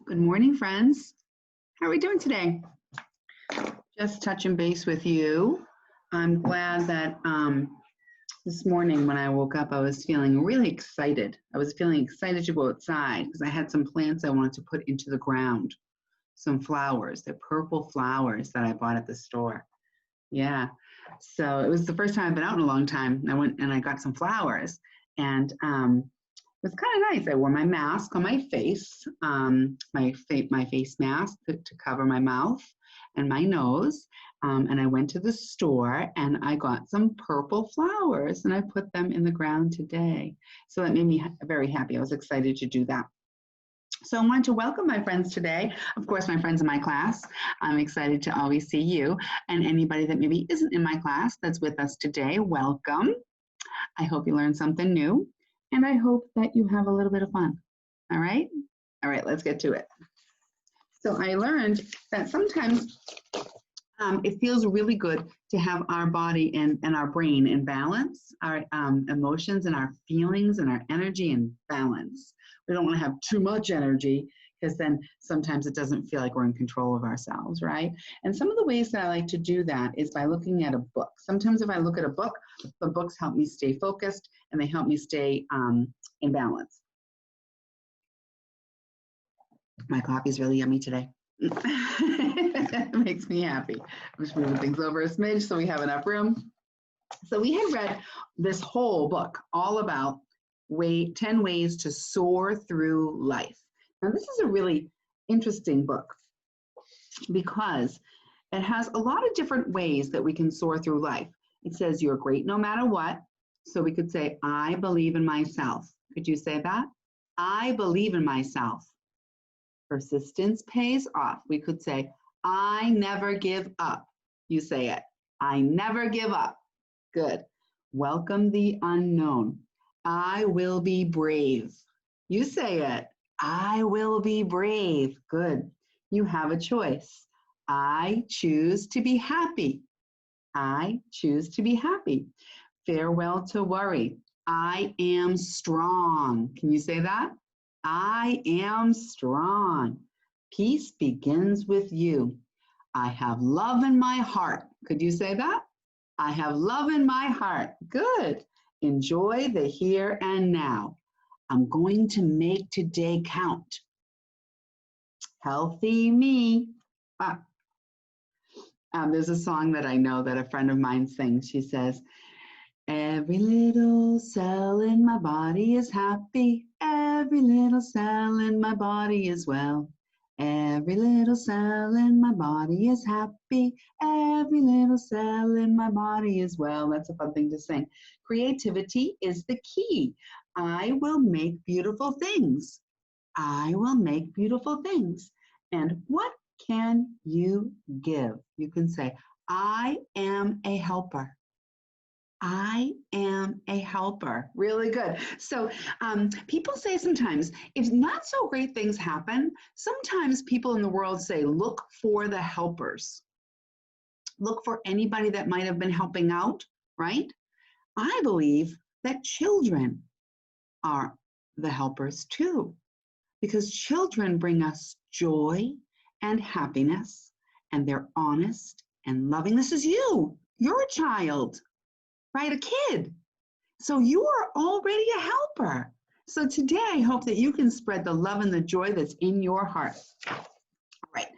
Good morning, friends. How are we doing today? Just touching base with you. I'm glad that this morning when I woke up, I was feeling really excited. I was feeling excited to go outside because I had some plants I wanted to put into the ground. Some flowers, they're purple flowers that I bought at the store. Yeah, so it was the first time I've been out in a long time. I went and I got some flowers, and it was kind of nice. I wore my mask on my face, my face mask to cover my mouth and my nose, and I went to the store and I got some purple flowers and I put them in the ground today. So that made me very happy. I was excited to do that. So I wanted to welcome my friends today. Of course, my friends in my class. I'm excited to always see you. And anybody that maybe isn't in my class that's with us today, welcome. I hope you learned something new. And I hope that you have a little bit of fun. All right? All right, let's get to it. So I learned that sometimes it feels really good to have our body and our brain in balance, our emotions and our feelings and our energy in balance. We don't want to have too much energy because then sometimes it doesn't feel like we're in control of ourselves, right? And some of the ways that I like to do that is by looking at a book. Sometimes if I look at a book, the books help me stay focused and they help me stay in balance. My coffee is really yummy today. It makes me happy. I'm just moving things over a smidge so we have enough room. So we had read this whole book all about 10 ways to soar through life. Now this is a really interesting book because it has a lot of different ways that we can soar through life. It says you're great no matter what. So we could say, I believe in myself. Could you say that? I believe in myself. Persistence pays off. We could say, I never give up. You say it. I never give up. Good. Welcome the unknown. I will be brave. You say it. I will be brave. Good. You have a choice. I choose to be happy. I choose to be happy. Farewell to worry. I am strong. Can you say that? I am strong. Peace begins with you. I have love in my heart. Could you say that? I have love in my heart. Good. Enjoy the here and now. I'm going to make today count. Healthy me. There's a song that I know that a friend of mine sings. She says, every little cell in my body is happy. Every little cell in my body is well. Every little cell in my body is happy. Every little cell in my body is well. That's a fun thing to sing. Creativity is the key. I will make beautiful things. I will make beautiful things. And what can you give? You can say, I am a helper. I am a helper. Really good. So people say sometimes, if not so great things happen, sometimes people in the world say, look for the helpers. Look for anybody that might have been helping out, right? I believe that children are the helpers too, because children bring us joy and happiness, and they're honest and loving. This is you. You're a child. Right, a kid. So you are already a helper. So today I hope that you can spread the love and the joy that's in your heart. All right.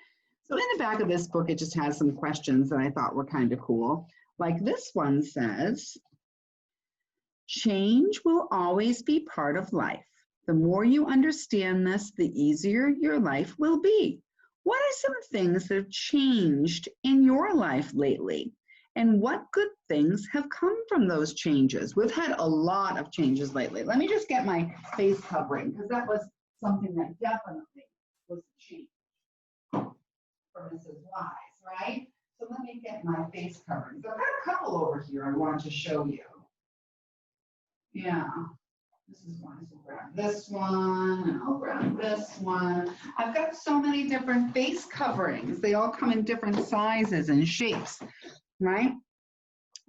So in the back of this book, it just has some questions that I thought were kind of cool. Like this one says, change will always be part of life. The more you understand this, the easier your life will be. What are some things that have changed in your life lately? And what good things have come from those changes? We've had a lot of changes lately. Let me just get my face covering because that was something that definitely was a change for Mrs. Wise, right? So let me get my face covering. So I've got a couple over here I wanted to show you. Yeah, this is one. So grab this one and I'll grab this one. I've got so many different face coverings. They all come in different sizes and shapes. Right?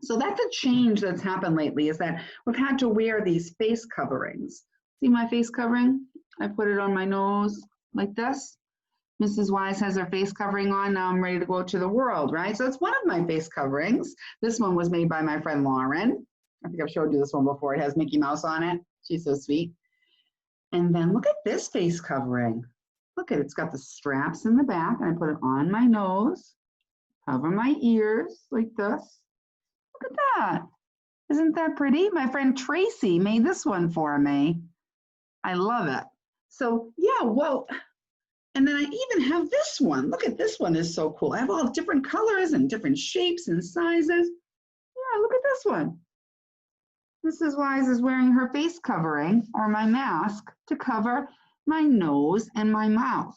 So that's a change that's happened lately is that we've had to wear these face coverings. See my face covering? I put it on my nose like this. Mrs. Wise has her face covering on. Now I'm ready to go to the world, right? So it's one of my face coverings. This one was made by my friend Lauren. I think I've showed you this one before. It has Mickey Mouse on it. She's so sweet. And then look at this face covering. Look at it. It's got the straps in the back, and I put it on my nose, cover my ears like this. Look at that. Isn't that pretty? My friend Tracy made this one for me. I love it. So yeah, well, and then I even have this one. Look at this one, is so cool. I have all different colors and different shapes and sizes. Yeah, look at this one. Mrs. Wise is wearing her face covering, or my mask, to cover my nose and my mouth.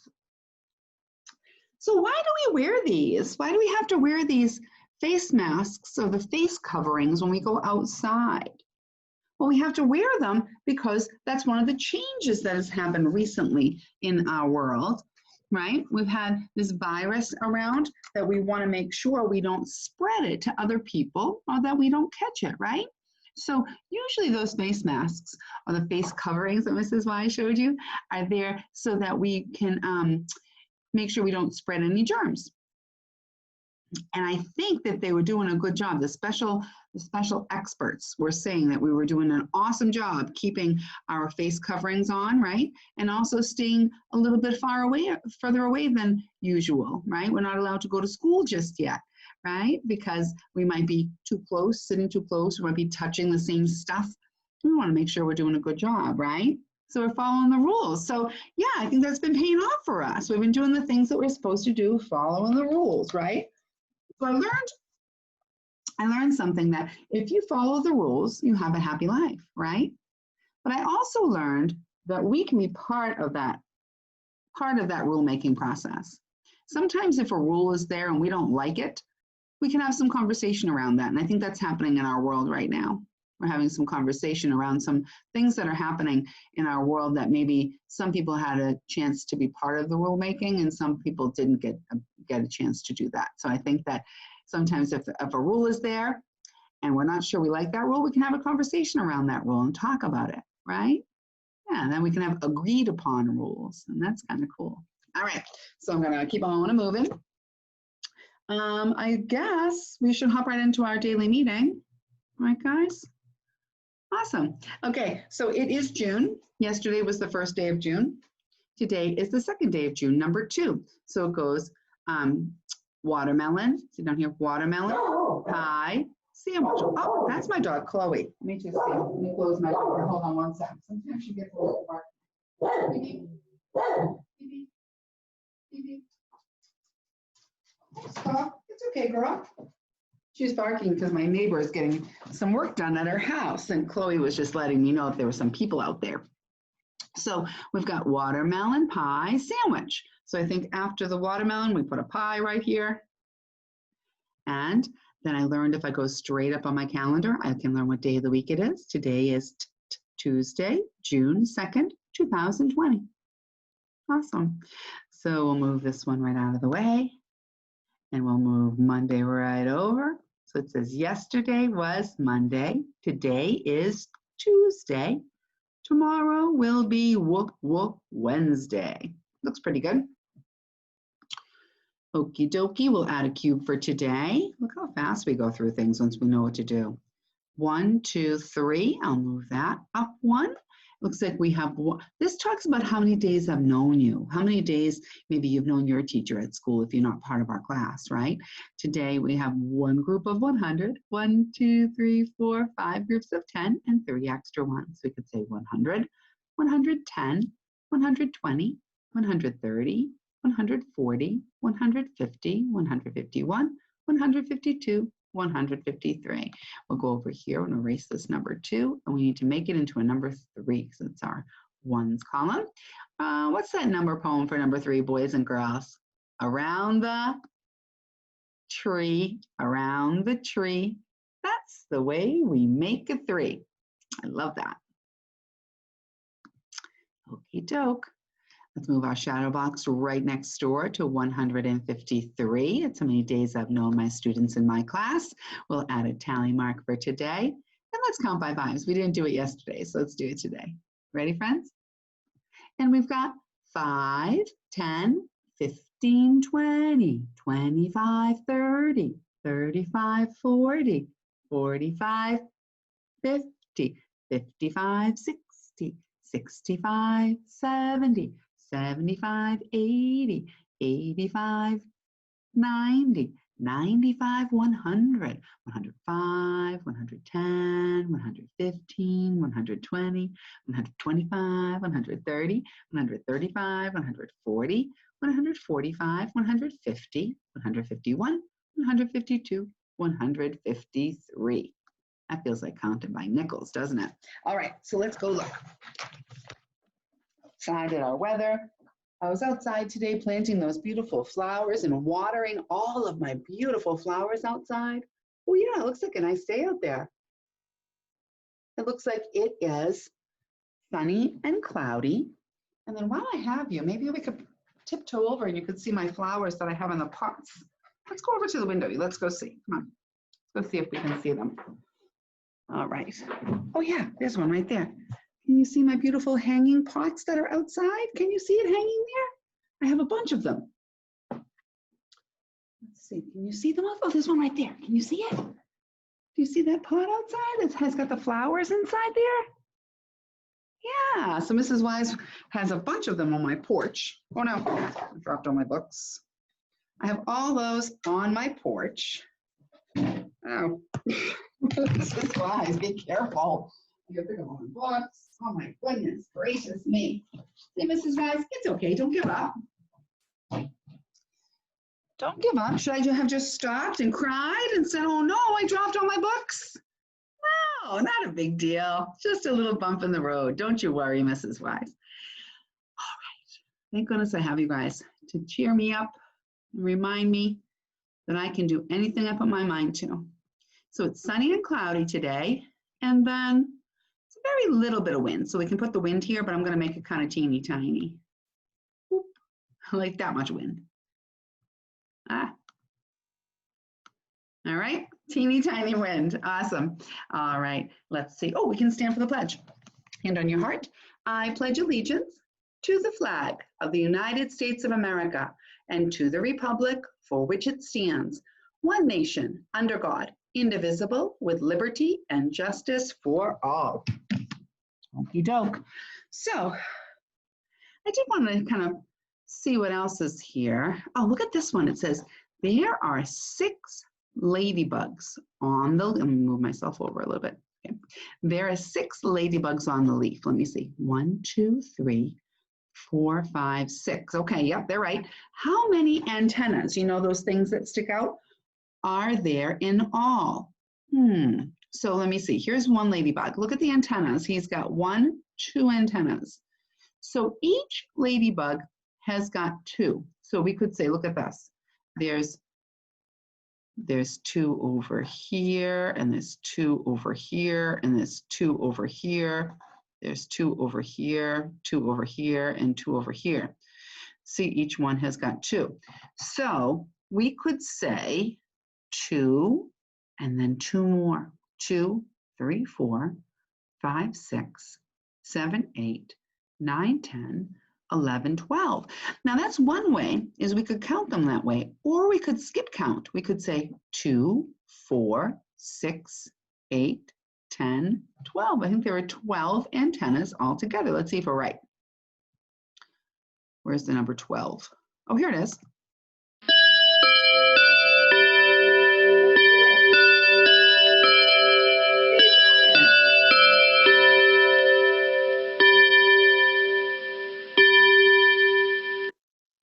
So why do we wear these? Why do we have to wear these face masks or the face coverings when we go outside? Well, we have to wear them because that's one of the changes that has happened recently in our world, right? We've had this virus around that we want to make sure we don't spread it to other people or that we don't catch it, right? So usually those face masks or the face coverings that Mrs. Wise showed you are there so that we can make sure we don't spread any germs. And I think that they were doing a good job. The special experts were saying that we were doing an awesome job keeping our face coverings on, right? And also staying a little bit further away than usual, right? We're not allowed to go to school just yet, right? Because we might be too close, sitting too close, we might be touching the same stuff. We want to make sure we're doing a good job, right? So we're following the rules. So yeah, I think that's been paying off for us. We've been doing the things that we're supposed to do, following the rules, right? So I learned something that if you follow the rules, you have a happy life, right? But I also learned that we can be part of that rule-making process. Sometimes if a rule is there and we don't like it, we can have some conversation around that. And I think that's happening in our world right now. We're having some conversation around some things that are happening in our world that maybe some people had a chance to be part of the rulemaking and some people didn't get a chance to do that. So I think that sometimes if a rule is there and we're not sure we like that rule, we can have a conversation around that rule and talk about it, right? Yeah, and then we can have agreed upon rules, and that's kind of cool. All right, so I'm gonna keep on moving. I guess we should hop right into our daily meeting. All right, guys? Awesome. Okay, so it is June. Yesterday was the first day of June. Today is the second day of June, number 2. So it goes watermelon, see down here, watermelon, pie, sandwich. Oh, that's my dog, Chloe. Let me just see. Let me close my door. Hold on one second. Sometimes she gets a little bark. Beep, beep, beep, beep. Stop. It's okay, girl. She's barking because my neighbor is getting some work done at her house, and Chloe was just letting me know if there were some people out there. So we've got watermelon pie sandwich. So I think after the watermelon, we put a pie right here. And then I learned if I go straight up on my calendar, I can learn what day of the week it is. Today is Tuesday, June 2nd, 2020. Awesome. So we'll move this one right out of the way. And we'll move Monday right over. So it says yesterday was Monday. Today is Tuesday. Tomorrow will be Wednesday. Looks pretty good. Okie dokie, we'll add a cube for today. Look how fast we go through things once we know what to do. 1, 2, 3, I'll move that up 1. Looks like we have one. This talks about how many days I've known you. How many days maybe you've known your teacher at school if you're not part of our class, right? Today we have one group of 100. 1, 2, 3, 4, 5 groups of 10 and 3 extra ones. We could say 100, 110, 120, 130, 140, 150, 151, 152, 153. We'll go over here and erase this number 2, and we need to make it into a number 3 because it's our ones column. What's that number poem for number 3, boys and girls? Around the tree, around the tree. That's the way we make a 3. I love that. Okie doke. Let's move our shadow box right next door to 153. It's how many days I've known my students in my class. We'll add a tally mark for today. And let's count by 5s. We didn't do it yesterday, so let's do it today. Ready, friends? And we've got 5, 10, 15, 20, 25, 30, 35, 40, 45, 50, 55, 60, 65, 70, 75, 80, 85, 90, 95, 100, 105, 110, 115, 120, 125, 130, 135, 140, 145, 150, 151, 152, 153. That feels like counting by nickels, doesn't it? All right, so let's go look. Outside at our weather. I was outside today planting those beautiful flowers and watering all of my beautiful flowers outside. Oh yeah, it looks like a nice day out there. It looks like it is sunny and cloudy. And then while I have you, maybe we could tiptoe over and you could see my flowers that I have in the pots. Let's go over to the window. Let's go see. Come on. Let's go see if we can see them. All right. Oh yeah, there's one right there. Can you see my beautiful hanging pots that are outside? Can you see it hanging there? I have a bunch of them. Let's see, can you see them? Oh, there's one right there. Can you see it? Do you see that pot outside? It has got the flowers inside there? Yeah, so Mrs. Wise has a bunch of them on my porch. Oh no, I dropped all my books. I have all those on my porch. Oh, Mrs. Wise, be careful. You pick up all my books. Oh my goodness gracious me. Say, Mrs. Wise, it's okay, don't give up. Don't give up. Should I have just stopped and cried and said, oh no, I dropped all my books? No, not a big deal. Just a little bump in the road. Don't you worry, Mrs. Wise. All right. Thank goodness I have you guys to cheer me up and remind me that I can do anything I put my mind to. So it's sunny and cloudy today, and then it's a very little bit of wind. So we can put the wind here, but I'm going to make it kind of teeny tiny. Whoop. Like that much wind. Ah. All right, teeny tiny wind. Awesome. All right, let's see. Oh, we can stand for the pledge. Hand on your heart. I pledge allegiance to the flag of the United States of America and to the republic for which it stands, one nation, under God, indivisible, with liberty and justice for all. Okie doke. So I did want to kind of see what else is here. Oh, look at this one. It says, there are 6 ladybugs on the, let me move myself over a little bit. Okay. There are 6 ladybugs on the leaf. Let me see. 1, 2, 3, 4, 5, 6. Okay, yep, they're right. How many antennas, you know those things that stick out, are there in all? So let me see. Here's one ladybug. Look at the antennas. He's got 1, 2 antennas. So each ladybug has got 2. So we could say, look at this. There's 2 over here, and there's 2 over here, and there's 2 over here. There's 2 over here, 2 over here, and 2 over here. See, each one has got 2. So we could say 2, and then 2 more. 2, 3, 4, 5, 6, 7, 8, 9, 10, 11, 12. Now that's one way, is we could count them that way, or we could skip count. We could say 2, 4, 6, 8, 10, 12. I think there are 12 antennas altogether. Let's see if we're right. Where's the number 12? Oh, here it is.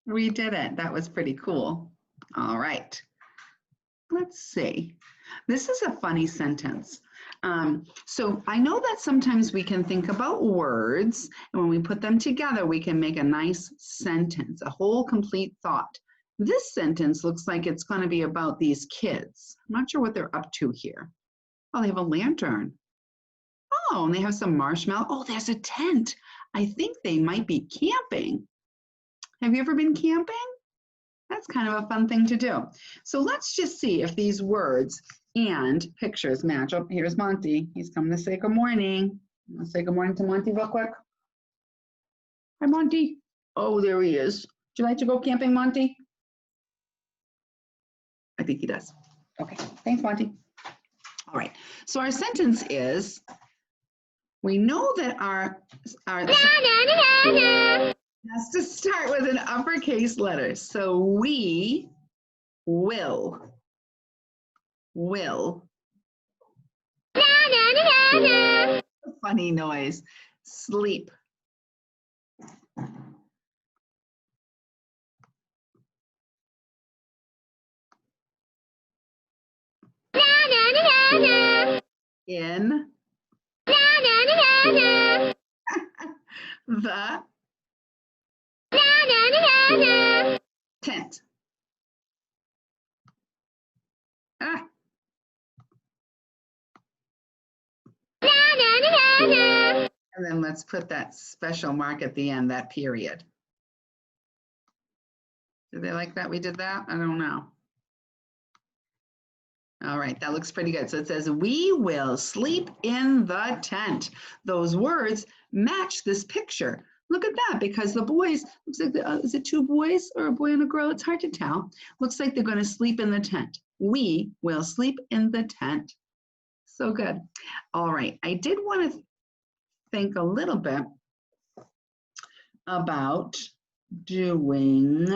We did it. That was pretty cool. All right. Let's see. This is a funny sentence. So I know that sometimes we can think about words, and when we put them together, we can make a nice sentence, a whole complete thought. This sentence looks like it's going to be about these kids. I'm not sure what they're up to here. Oh, they have a lantern. Oh, and they have some marshmallow. Oh, there's a tent. I think they might be camping. Have you ever been camping? That's kind of a fun thing to do. So let's just see if these words and pictures match. Oh, here's Monty. He's coming to say good morning. I'll say good morning to Monty real quick. Hi, Monty. Oh, there he is. you like to go camping, Monty? I think he does. Okay, thanks, Monty. All right, so our sentence is, we know that our has to start with an uppercase letter. So we will. Funny noise. Sleep. In the tent. Ah. And then let's put that special mark at the end, that period. Did they like that we did that? I don't know. All right, that looks pretty good. So it says, we will sleep in the tent. Those words match this picture. Look at that, because the boys, looks like, is it two boys or a boy and a girl? It's hard to tell. Looks like they're going to sleep in the tent. We will sleep in the tent. So good. All right, I did want to think a little bit about doing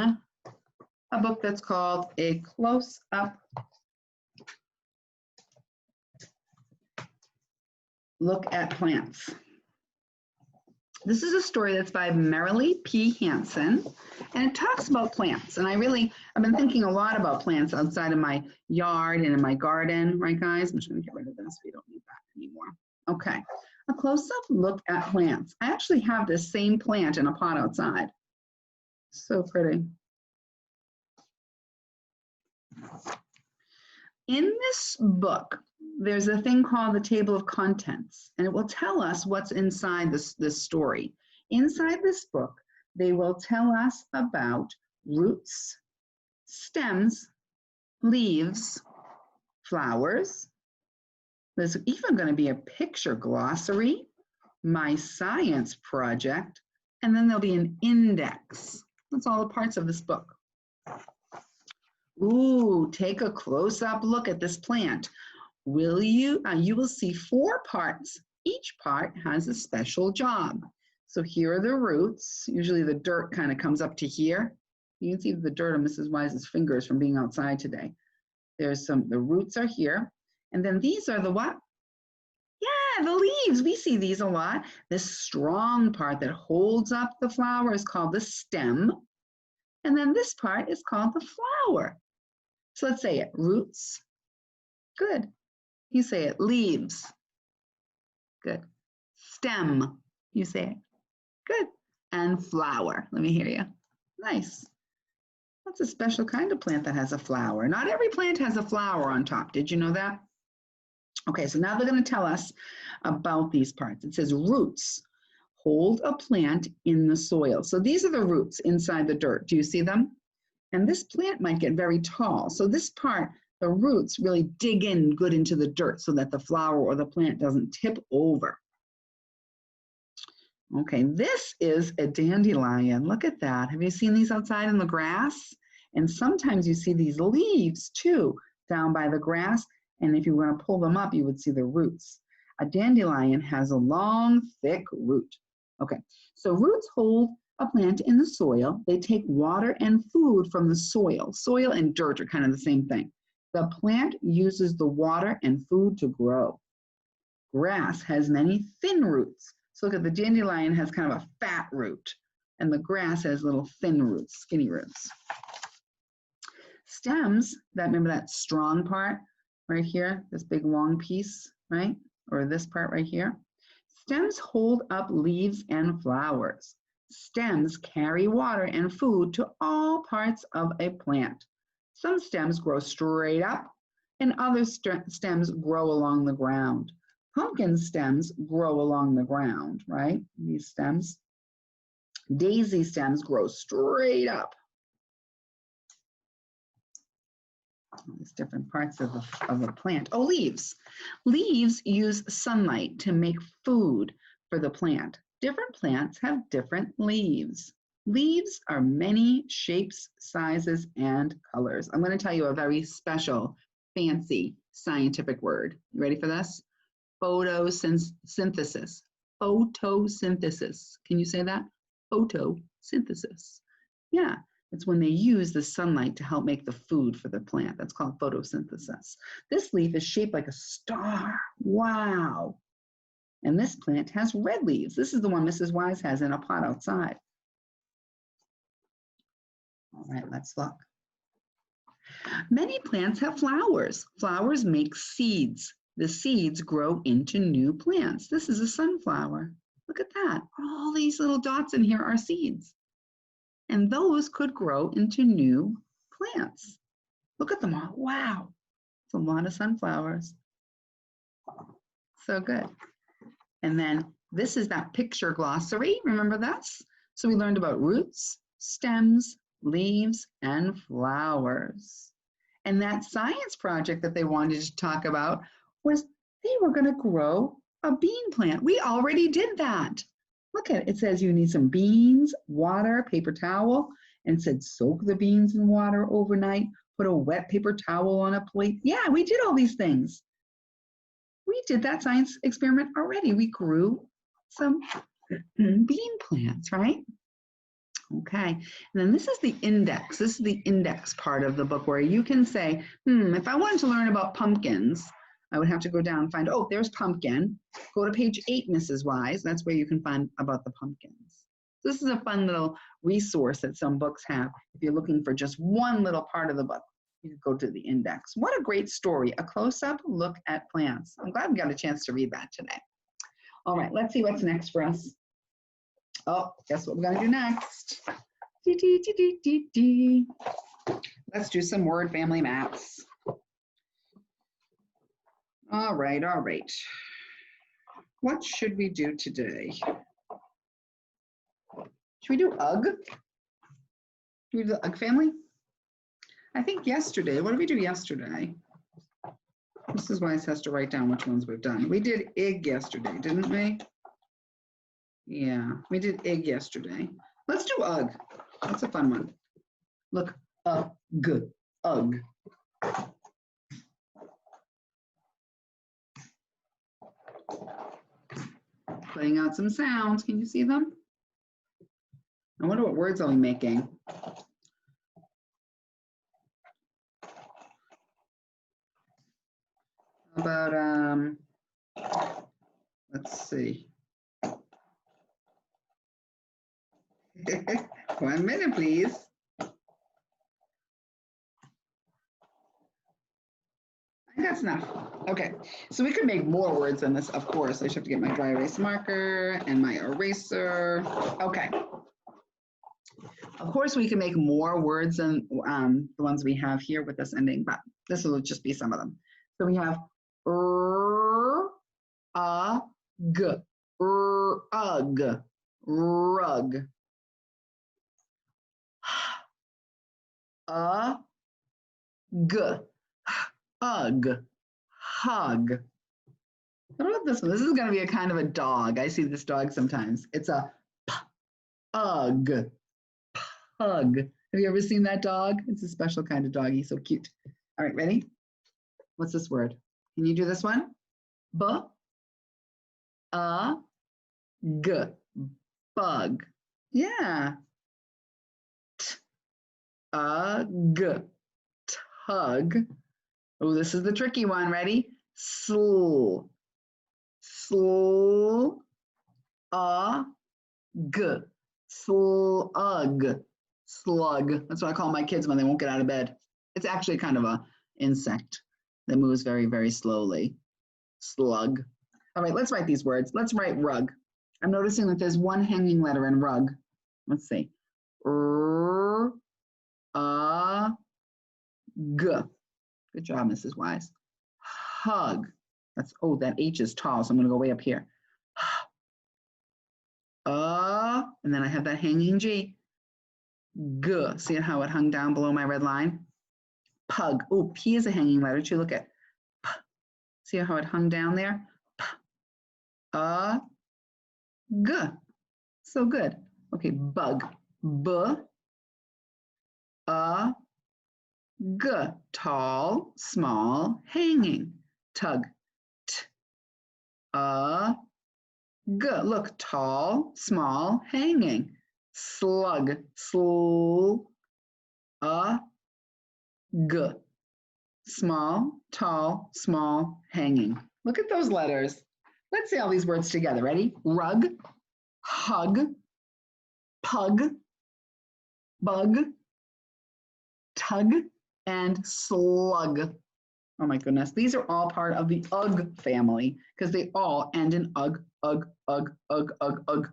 a book that's called A Close-Up Look at Plants. This is a story that's by Merrily P. Hansen, and it talks about plants. And I've been thinking a lot about plants outside of my yard and in my garden, right guys? I'm just gonna get rid of this, we don't need that anymore. Okay, a close-up look at plants. I actually have this same plant in a pot outside. So pretty. In this book, there's a thing called the table of contents, and it will tell us what's inside this story. Inside this book, they will tell us about roots, stems, leaves, flowers. There's even going to be a picture glossary, my science project, and then there'll be an index. That's all the parts of this book. Ooh, take a close-up look at this plant. Will you? You will see 4 parts. Each part has a special job. So here are the roots. Usually the dirt kind of comes up to here. You can see the dirt on Mrs. Wise's fingers from being outside today. The roots are here. And then these are the what? Yeah, the leaves. We see these a lot. This strong part that holds up the flower is called the stem. And then this part is called the flower. So let's say it. Roots. Good. You say it. Leaves. Good. Stem. You say it. Good. And flower. Let me hear you. Nice. That's a special kind of plant that has a flower. Not every plant has a flower on top. Did you know that? Okay, so now they're going to tell us about these parts. It says roots hold a plant in the soil. So these are the roots inside the dirt. Do you see them? And this plant might get very tall. So this part, the roots really dig in good into the dirt so that the flower or the plant doesn't tip over. Okay, this is a dandelion. Look at that. Have you seen these outside in the grass? And sometimes you see these leaves too down by the grass. And if you were to pull them up, you would see the roots. A dandelion has a long, thick root. Okay, so roots hold a plant in the soil. They take water and food from the soil. Soil and dirt are kind of the same thing. The plant uses the water and food to grow. Grass has many thin roots. So look at the dandelion has kind of a fat root, and the grass has little thin roots, skinny roots. Stems, remember that strong part right here, this big long piece, right? Or this part right here. Stems hold up leaves and flowers. Stems carry water and food to all parts of a plant. Some stems grow straight up, and other stems grow along the ground. Pumpkin stems grow along the ground, right? These stems. Daisy stems grow straight up. These different parts of the plant. Oh, leaves. Leaves use sunlight to make food for the plant. Different plants have different leaves. Leaves are many shapes, sizes, and colors. I'm going to tell you a very special, fancy scientific word. You ready for this? Photosynthesis. Photosynthesis. Can you say that? Photosynthesis. Yeah, it's when they use the sunlight to help make the food for the plant. That's called photosynthesis. This leaf is shaped like a star. Wow. And this plant has red leaves. This is the one Mrs. Wise has in a pot outside. All right, let's look. Many plants have flowers. Flowers make seeds. The seeds grow into new plants. This is a sunflower. Look at that. All these little dots in here are seeds. And those could grow into new plants. Look at them all. Wow. It's a lot of sunflowers. So good. And then this is that picture glossary. Remember this? So we learned about roots, stems, leaves, and flowers. And that science project that they wanted to talk about was they were going to grow a bean plant. We already did that. Look at it. It says you need some beans, water, paper towel, and it said soak the beans in water overnight, put a wet paper towel on a plate. Yeah, we did all these things. We did that science experiment already. We grew some bean plants, right? Okay, and then this is the index. This is the index part of the book where you can say, if I wanted to learn about pumpkins, I would have to go down and find, oh, there's pumpkin. Go to page 8, Mrs. Wise. That's where you can find about the pumpkins. This is a fun little resource that some books have. If you're looking for just one little part of the book, you can go to the index. What a great story, a close-up look at plants. I'm glad we got a chance to read that today. All right, let's see what's next for us. Oh, guess what we're going to do next? Let's do some word family maps. All right, all right. What should we do today? Should we do UG? Should we do the UG family? I think yesterday, what did we do yesterday? Mrs. Wise has to write down which ones we've done. We did IG yesterday, didn't we? Yeah, we did IG yesterday. Let's do UG. That's a fun one. Look, UG, UG. Putting out some sounds. Can you see them? I wonder what words are we making? About, let's see. 1 minute, please. I think that's enough. Okay, so we could make more words than this, of course. I should have to get my dry erase marker and my eraser. Okay. Of course, we can make more words than the ones we have here with this ending, but this will just be some of them. So we have g, ug, rug, g, ug, hug. What about this one? This is going to be a kind of a dog. I see this dog sometimes. It's a pug. Pug. Have you ever seen that dog? It's a special kind of dog. He's so cute. All right, ready? What's this word? Can you do this one? G. Bug. Yeah. G. Tug. Oh, this is the tricky one. Ready? Sl. Sl. G. Slug. Slug. That's what I call my kids when they won't get out of bed. It's actually kind of an insect that moves very, very slowly. Slug. All right, let's write these words. Let's write rug. I'm noticing that there's one hanging letter in rug. Let's see. R, G. Good job, Mrs. Wise. Hug. That's, oh, that H is tall, so I'm going to go way up here. And then I have that hanging G. G. See how it hung down below my red line? Pug. Oh, P is a hanging letter too. Look at P. See how it hung down there? P. G. So good. Okay, bug. B, a, g, tall, small, hanging, tug, t, a, g, look, tall, small, hanging, slug, sl, a, g, small, tall, small, hanging. Look at those letters. Let's say all these words together. Ready? Rug, hug, pug, bug, tug, and slug. Oh my goodness. These are all part of the ug family because they all end in ug, ug, ug, ug, ug, ug.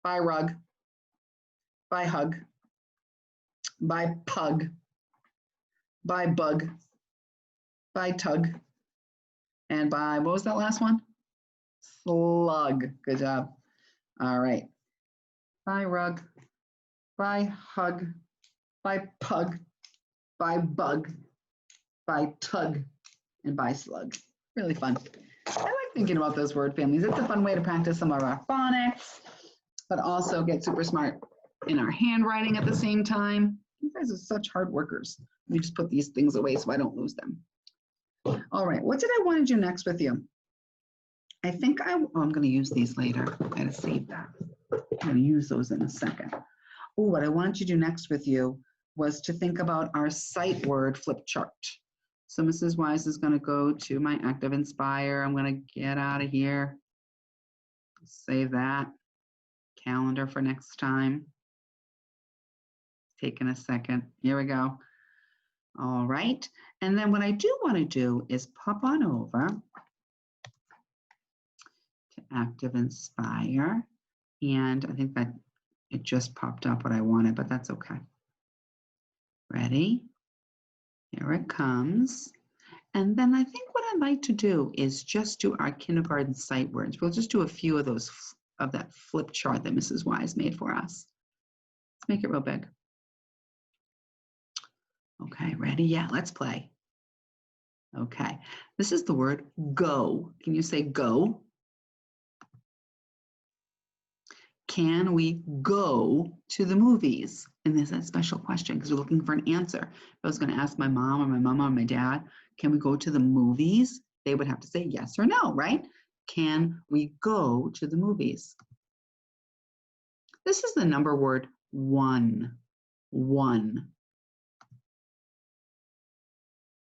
By rug, by hug, by pug, by bug, by tug, and by, what was that last one? Slug. Good job. All right. By rug, by hug, by pug, by bug, by tug, and by slug. Really fun. I like thinking about those word families. It's a fun way to practice some of our phonics, but also get super smart in our handwriting at the same time. You guys are such hard workers. Let me just put these things away so I don't lose them. All right, what did I want to do next with you? I think I'm going to use these later. I got to save that. I'm going to use those in a second. Oh, what I wanted to do next with you was to think about our sight word flip chart. So Mrs. Wise is going to go to my Active Inspire. I'm going to get out of here. Save that. Calendar for next time. Taking a second. Here we go. All right. And then what I do want to do is pop on over to Active Inspire. And I think that it just popped up what I wanted, but that's okay. Ready? Here it comes. And then I think what I'd like to do is just do our kindergarten sight words. We'll just do a few of those, of that flip chart that Mrs. Wise made for us. Let's make it real big. Okay, ready? Yeah, let's play. Okay, this is the word go. Can you say go? Can we go to the movies? And there's that special question because we're looking for an answer. If I was going to ask my mom or my mama or my dad, can we go to the movies? They would have to say yes or no, right? Can we go to the movies? This is the number word one. One.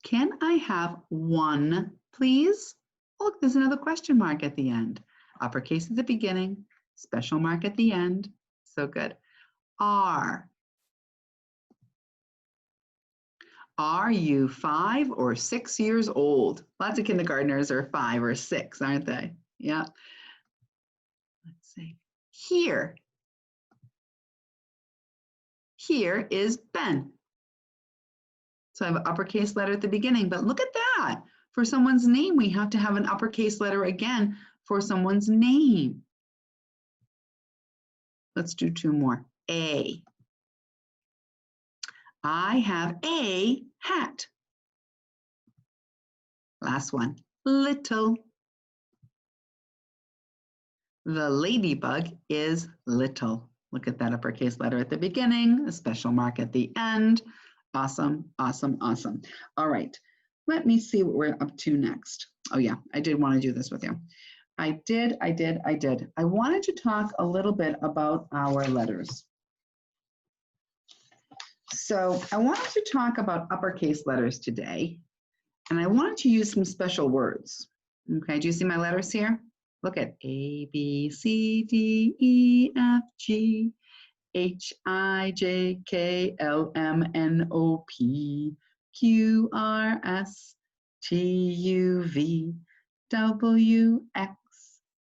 Can I have one, please? Look, there's another question mark at the end. Uppercase at the beginning, special mark at the end. So good. Are you 5 or 6 years old? Lots of kindergartners are 5 or 6, aren't they? Yeah. Let's see. Here. Here is Ben. So I have an uppercase letter at the beginning, but look at that. For someone's name, we have to have an uppercase letter again for someone's name. Let's do 2 more. A. I have a hat. Last one. Little. The ladybug is little. Look at that uppercase letter at the beginning, a special mark at the end. Awesome, awesome, awesome. All right, let me see what we're up to next. Oh yeah, I did want to do this with you. I did. I wanted to talk a little bit about our letters. So I wanted to talk about uppercase letters today, and I wanted to use some special words. Okay, do you see my letters here? Look at A, B, C, D, E, F, G, H, I, J, K, L, M, N, O, P, Q, R, S, T, U, V, W, X,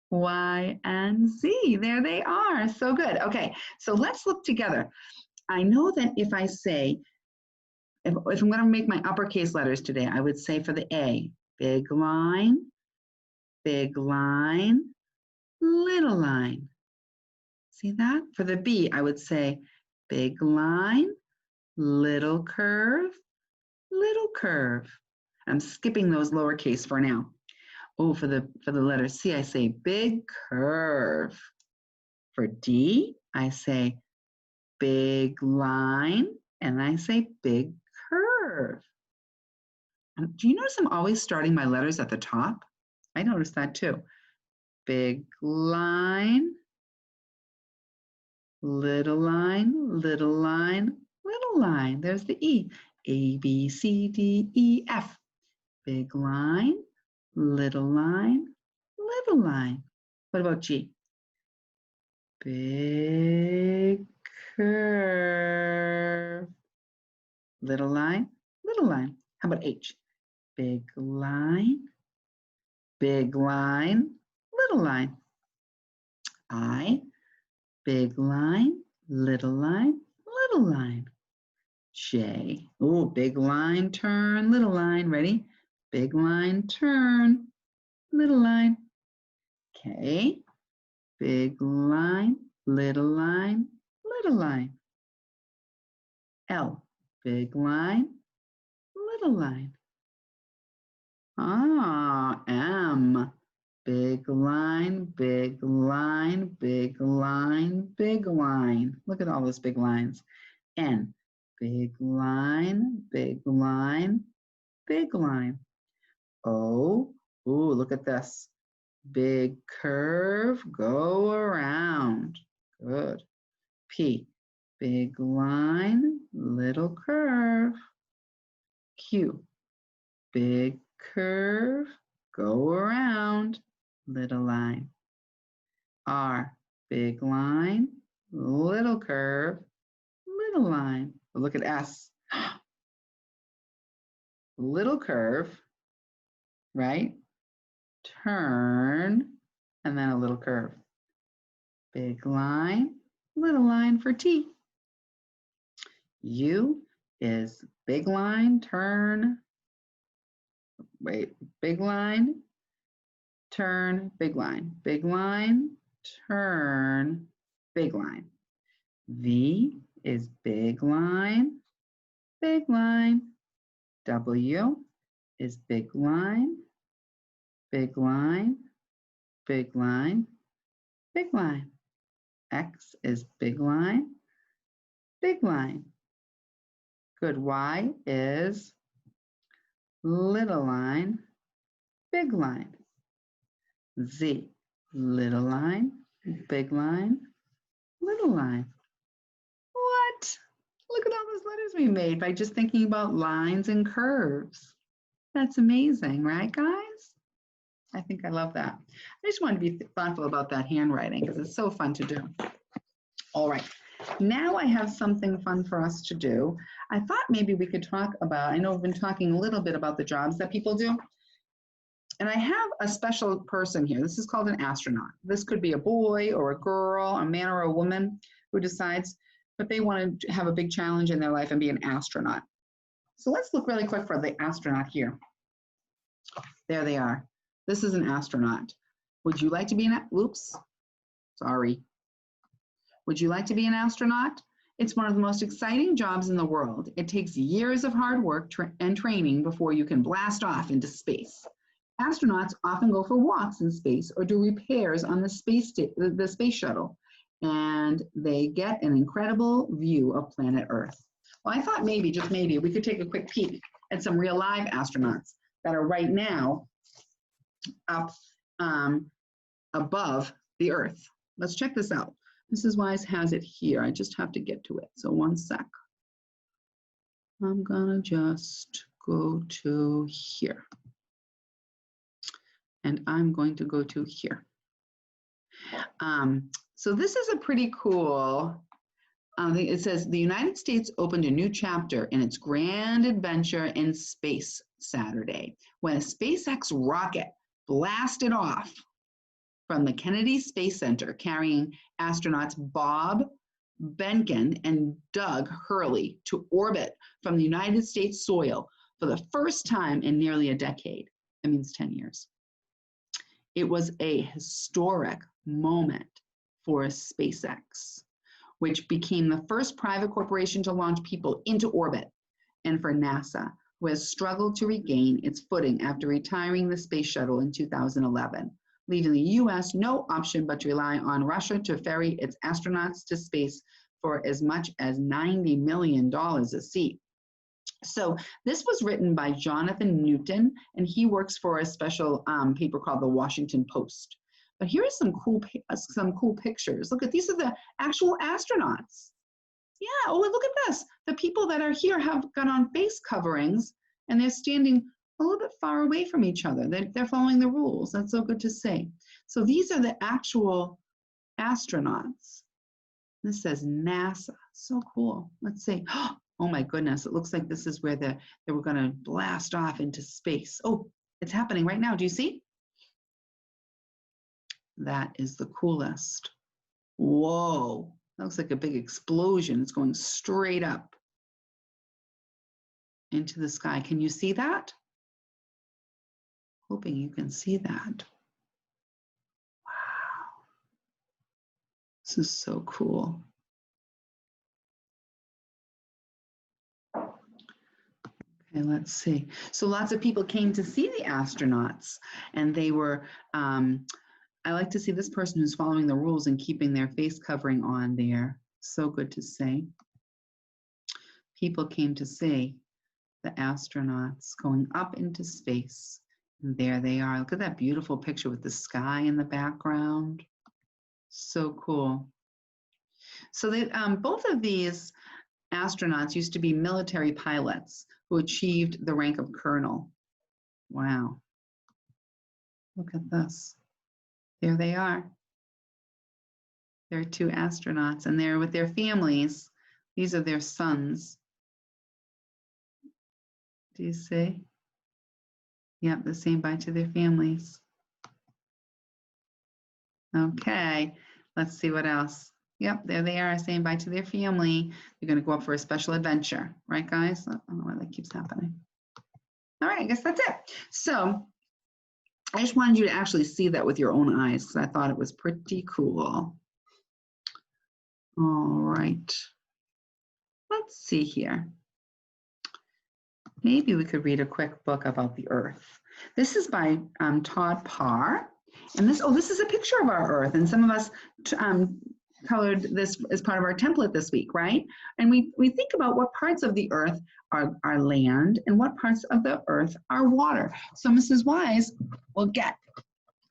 Y, and Z. There they are. So good. Okay, so let's look together. I know that if I say, if I'm going to make my uppercase letters today, I would say for the A, big line, little line. See that? For the B, I would say big line, little curve, little curve. I'm skipping those lowercase for now. Oh, for the letter C, I say big curve. For D, I say big line, and I say big curve. Do you notice I'm always starting my letters at the top? I noticed that too. Big line, little line, little line, little line. There's the E. A, B, C, D, E, F. Big line, little line, little line. What about G? Big curve. Little line, little line. How about H? Big line, little line. I, big line, little line, little line. J, oh, big line, turn, little line. Ready? Big line, turn, little line. K, big line, little line, little line. L, big line, little line. M, big line, big line, big line, big line. Look at all those big lines. N, big line, big line, big line. O, ooh, look at this. Big curve, go around. Good. P, big line, little curve. Q, big curve, go around, little line. R, big line, little curve, little line. Look at S. Little curve, right? Turn, and then a little curve. Big line, little line for T. U is big line, turn, big line, turn, big line, turn, big line. V is big line, big line. W is big line, big line, big line, big line. X is big line, big line. Good. Y is little line, big line. Z, little line, big line, little line. What? Look at all those letters we made by just thinking about lines and curves. That's amazing, right, guys? I think I love that. I just wanted to be thoughtful about that handwriting because it's so fun to do. All right, now I have something fun for us to do. I thought maybe we could talk about, I know we've been talking a little bit about the jobs that people do. And I have a special person here. This is called an astronaut. This could be a boy or a girl, a man or a woman who decides that they want to have a big challenge in their life and be an astronaut. So let's look really quick for the astronaut here. There they are. This is an astronaut. Would you like to be an, oops, sorry. Would you like to be an astronaut? It's one of the most exciting jobs in the world. It takes years of hard work and training before you can blast off into space. Astronauts often go for walks in space or do repairs on the space shuttle, and they get an incredible view of planet Earth. Well, I thought maybe, just maybe, we could take a quick peek at some real live astronauts that are right now up above the Earth. Let's check this out. Mrs. Wise has it here. I just have to get to it. So one sec. I'm gonna just go to here. And I'm going to go to here. So this is a pretty cool, it says, the United States opened a new chapter in its grand adventure in space Saturday, when a SpaceX rocket blasted off from the Kennedy Space Center, carrying astronauts Bob Behnken and Doug Hurley to orbit from the United States soil for the first time in nearly a decade. That means 10 years. It was a historic moment for SpaceX, which became the first private corporation to launch people into orbit, and for NASA, who has struggled to regain its footing after retiring the space shuttle in 2011, leaving the US no option but to rely on Russia to ferry its astronauts to space for as much as $90 million a seat. So this was written by Jonathan Newton, and he works for a special paper called the Washington Post. But here are some cool pictures. Look at, these are the actual astronauts. Yeah, oh, look at this. The people that are here have got on face coverings, and they're standing a little bit far away from each other. They're following the rules. That's so good to see. So these are the actual astronauts. This says NASA. So cool. Let's see. Oh my goodness, it looks like this is where they were going to blast off into space. Oh, it's happening right now. Do you see? That is the coolest. Whoa, that looks like a big explosion. It's going straight up into the sky. Can you see that? Hoping you can see that. Wow, this is so cool. Okay, let's see. So lots of people came to see the astronauts, and they were, I like to see this person who's following the rules and keeping their face covering on there. So good to see. People came to see the astronauts going up into space. And there they are. Look at that beautiful picture with the sky in the background. So cool. So they, both of these astronauts used to be military pilots who achieved the rank of colonel. Wow. Look at this. There they are. There are two astronauts, and they're with their families. These are their sons. Do you see? Yep, they're saying bye to their families. Okay, let's see what else. Yep, there they are saying bye to their family. They're going to go up for a special adventure. Right, guys? I don't know why that keeps happening. All right, I guess that's it. So I just wanted you to actually see that with your own eyes because I thought it was pretty cool. All right. Let's see here. Maybe we could read a quick book about the Earth. This is by Todd Parr. And this is a picture of our Earth. And some of us colored this as part of our template this week, right? And we think about what parts of the Earth are land and what parts of the Earth are water. So Mrs. Wise will get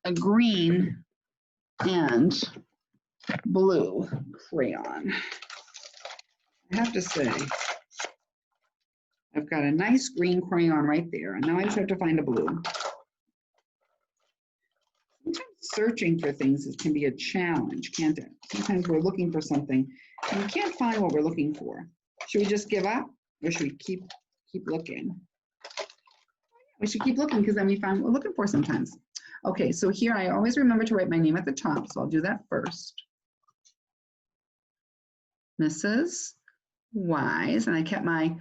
a green and blue crayon. I have to say, I've got a nice green crayon right there, and now I just have to find a blue. Sometimes searching for things can be a challenge, can't it? Sometimes we're looking for something, and we can't find what we're looking for. Should we just give up, or should we keep looking? We should keep looking, because then we find what we're looking for sometimes. Okay, so here I always remember to write my name at the top, so I'll do that first. Mrs. Wise, and I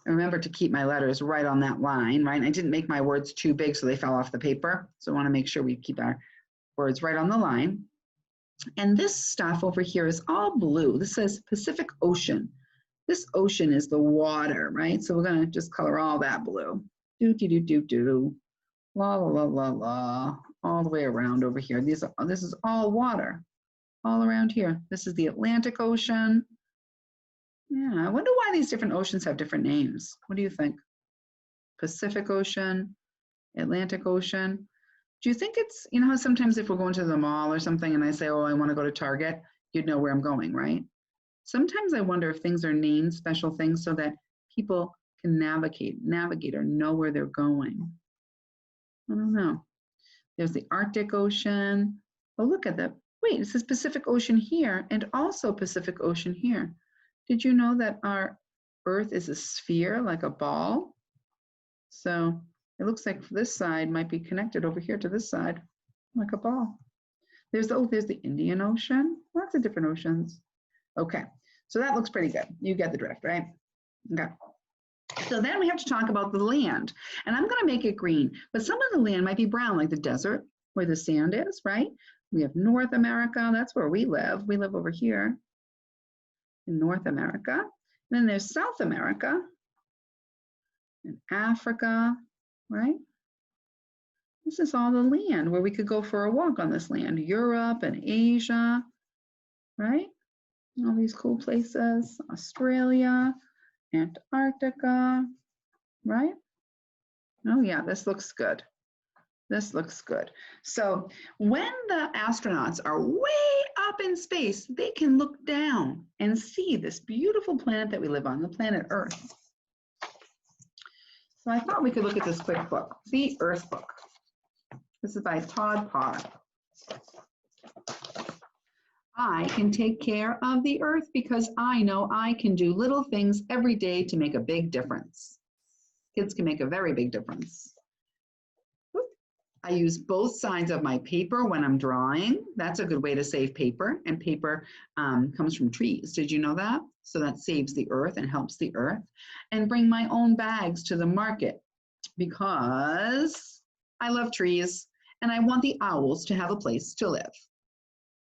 remember to keep my letters right on that line, right? And I didn't make my words too big so they fell off the paper. So I want to make sure we keep our words right on the line. And this stuff over here is all blue. This says Pacific Ocean. This ocean is the water, right? So we're going to just color all that blue. Do. La, la, la, la, la. All the way around over here. This is all water. All around here. This is the Atlantic Ocean. Yeah, I wonder why these different oceans have different names. What do you think? Pacific Ocean, Atlantic Ocean. Do you think it's, you know how sometimes if we're going to the mall or something and I say, oh, I want to go to Target, you'd know where I'm going, right? Sometimes I wonder if things are named special things so that people can navigate or know where they're going. I don't know. There's the Arctic Ocean. Oh, look at that. Wait, it says Pacific Ocean here and also Pacific Ocean here. Did you know that our Earth is a sphere, like a ball? So it looks like this side might be connected over here to this side, like a ball. There's the Indian Ocean, lots of different oceans. Okay, so that looks pretty good. You get the drift, right? Okay. So then we have to talk about the land. And I'm gonna make it green, but some of the land might be brown, like the desert, where the sand is, right? We have North America, that's where we live. We live over here in North America. And then there's South America and Africa, right? This is all the land where we could go for a walk on this land. Europe and Asia, right? All these cool places, Australia, Antarctica, right? Oh yeah, this looks good. This looks good. So when the astronauts are way up in space, they can look down and see this beautiful planet that we live on, the planet Earth. So I thought we could look at this quick book, The Earth Book. This is by Todd Potter. I can take care of the earth because I know I can do little things every day to make a big difference. Kids can make a very big difference. I use both sides of my paper when I'm drawing. That's a good way to save paper, and paper comes from trees. Did you know that? So that saves the earth and helps the earth. And bring my own bags to the market because I love trees and I want the owls to have a place to live.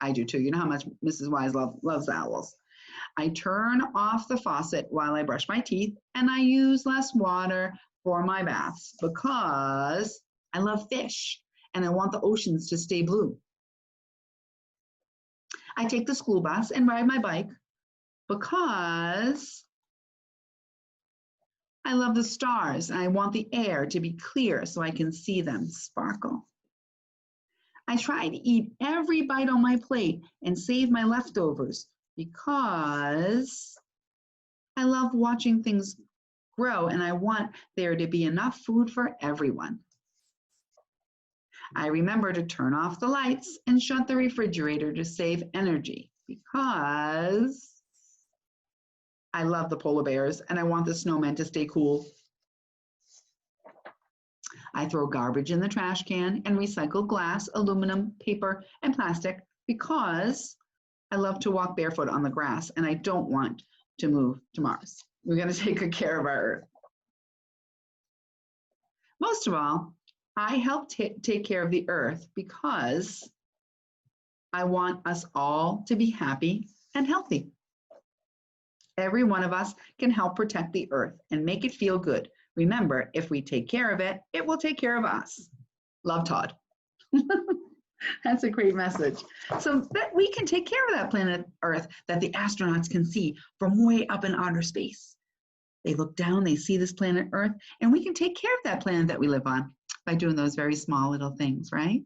I do too. You know how much Mrs. Wise loves owls. I turn off the faucet while I brush my teeth, and I use less water for my baths because I love fish and I want the oceans to stay blue. I take the school bus and ride my bike because I love the stars and I want the air to be clear so I can see them sparkle. I try to eat every bite on my plate and save my leftovers because I love watching things grow and I want there to be enough food for everyone. I remember to turn off the lights and shut the refrigerator to save energy because I love the polar bears and I want the snowmen to stay cool. I throw garbage in the trash can and recycle glass, aluminum, paper, and plastic because I love to walk barefoot on the grass and I don't want to move to Mars. We're going to take good care of our Earth. Most of all, I help take care of the Earth because I want us all to be happy and healthy. Every one of us can help protect the Earth and make it feel good. Remember, if we take care of it, it will take care of us. Love, Todd. That's a great message. So that we can take care of that planet Earth that the astronauts can see from way up in outer space. They look down, they see this planet Earth, and we can take care of that planet that we live on by doing those very small little things, right?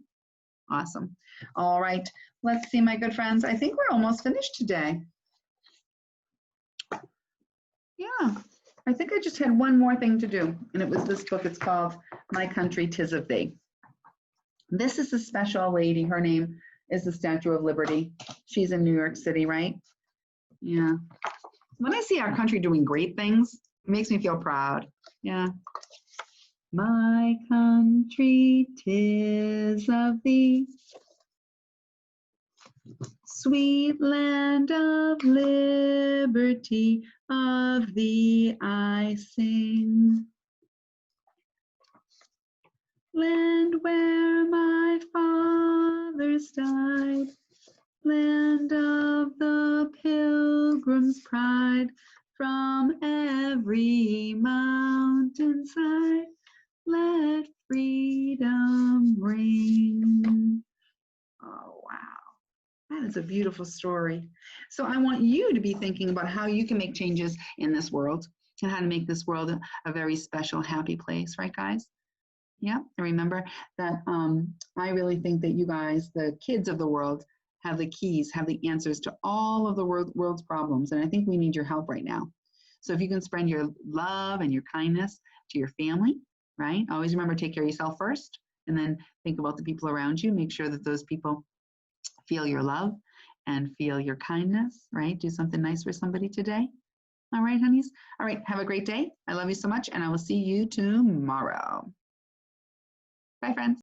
Awesome. All right, let's see, my good friends. I think we're almost finished today. Yeah. I think I just had one more thing to do, and it was this book. It's called My Country, 'Tis of Thee. This is a special lady. Her name is the Statue of Liberty. She's in New York City, right? Yeah. When I see our country doing great things, it makes me feel proud. Yeah. My country, 'tis of thee, sweet land of liberty, of thee I sing. Land where my fathers died, land of the pilgrim's pride, from every mountainside, let freedom ring. Oh, wow. That is a beautiful story. So I want you to be thinking about how you can make changes in this world and how to make this world a very special, happy place, right, guys? Yeah, and remember that I really think that you guys, the kids of the world, have the keys, have the answers to all of the world's problems. And I think we need your help right now. So if you can spread your love and your kindness to your family, right? Always remember, take care of yourself first, and then think about the people around you. Make sure that those people feel your love and feel your kindness, right? Do something nice for somebody today. All right, honeys. All right, have a great day. I love you so much, and I will see you tomorrow. Bye, friends.